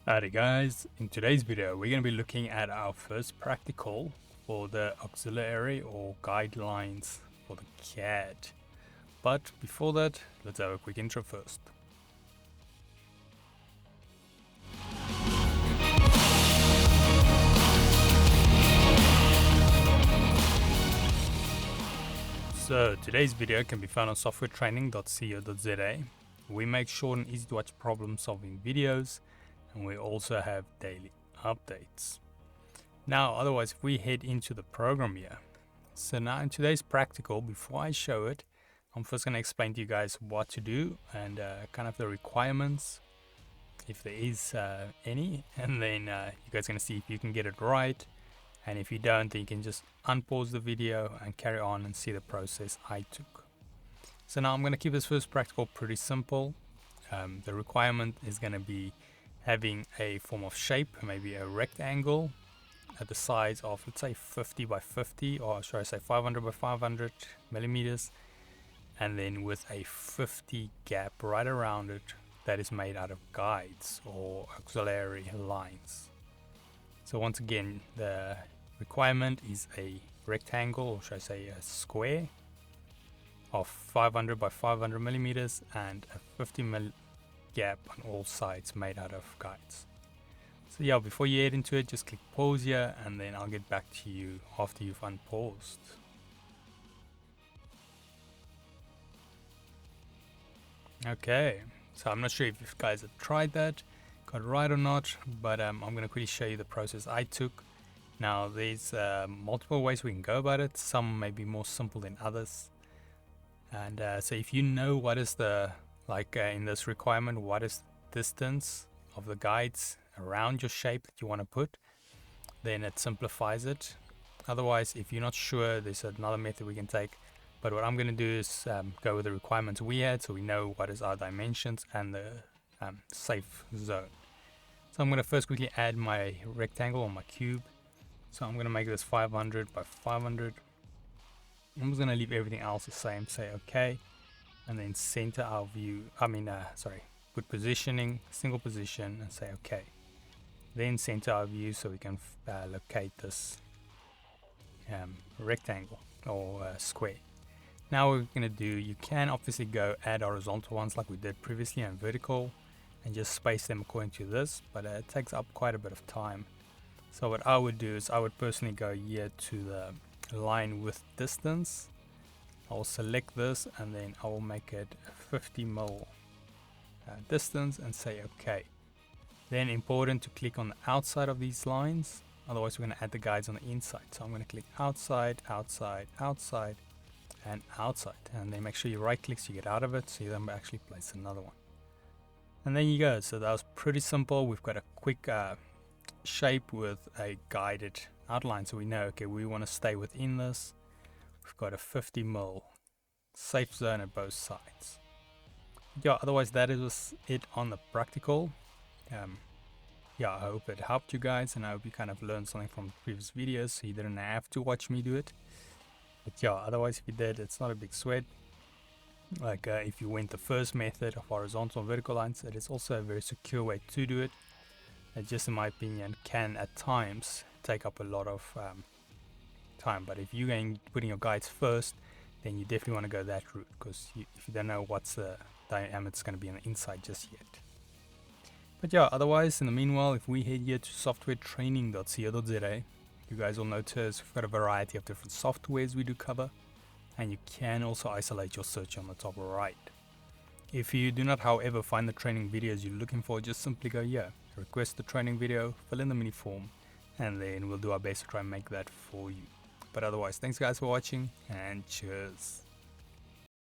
Alrighty guys, in today's video we're going to be looking at our first practical for the auxiliary or guidelines for the CAD. But before that, let's have a quick intro first. So today's video can be found on softwaretraining.co.za. We make short and easy to watch problem solving videos, and we also have daily updates. Now otherwise, if we head into the program here, so now in today's practical, before I show it, I'm first going to explain to you guys what to do and kind of the requirements, if there is any, and then you guys are going to see if you can get it right, and if you don't, then you can just unpause the video and carry on and see the process I took. So now I'm going to keep this first practical pretty simple. The requirement is going to be having a form of shape, maybe a rectangle at the size of, let's say, 50 by 50, or should I say 500 by 500 millimeters, and then with a 50 gap right around it that is made out of guides or auxiliary lines. So once again, the requirement is a rectangle, or should I say a square, of 500 by 500 millimeters and a 50 mil gap on all sides made out of guides. So yeah, before you head into it, just click pause here, and then I'll get back to you after you've unpaused. Okay, so I'm not sure if you guys have tried that, got it right or not, but I'm going to quickly show you the process I took. Now there's multiple ways we can go about it. Some may be more simple than others, and so if you know what is the in this requirement, what is the distance of the guides around your shape that you want to put, then it simplifies it. Otherwise, if you're not sure, there's another method we can take, but what I'm going to do is go with the requirements we had, so we know what is our dimensions and the safe zone. So I'm going to first quickly add my rectangle or my cube. So I'm going to make this 500 by 500. I'm just going to leave everything else the same, say okay, and then center our view, put positioning, single position, and say okay. Then center our view so we can locate this rectangle or square. Now what we're going to do, you can obviously go add horizontal ones like we did previously and vertical, and just space them according to this, but it takes up quite a bit of time. So what I would do is I would personally go here to the line with distance. I'll select this, and then I will make it 50 mil distance and say OK. Then important to click on the outside of these lines, otherwise we're going to add the guides on the inside. So I'm going to click outside, outside, outside, and outside, and then make sure you right click so you get out of it, so you then actually place another one. And there you go. So that was pretty simple. We've got a quick shape with a guided outline, so we know, okay, we want to stay within this. We've got a 50 mil safe zone at both sides. Yeah, otherwise that is it on the practical. Yeah, I hope it helped you guys, and I hope you kind of learned something from previous videos, so you didn't have to watch me do it. But yeah, otherwise if you did, it's not a big sweat. If you went the first method of horizontal and vertical lines, it is also a very secure way to do it. It just, in my opinion, can at times take up a lot of time. But if you're putting your guides first, then you definitely want to go that route, because if you don't know what's the diameter it's going to be on the inside just yet. But yeah, otherwise, in the meanwhile, if we head here to softwaretraining.co.za, you guys will notice we've got a variety of different softwares we do cover, and you can also isolate your search on the top right. If you do not, however, find the training videos you're looking for, just simply go here, request the training video, fill in the mini form, and then we'll do our best to try and make that for you. But otherwise, thanks guys for watching, and cheers.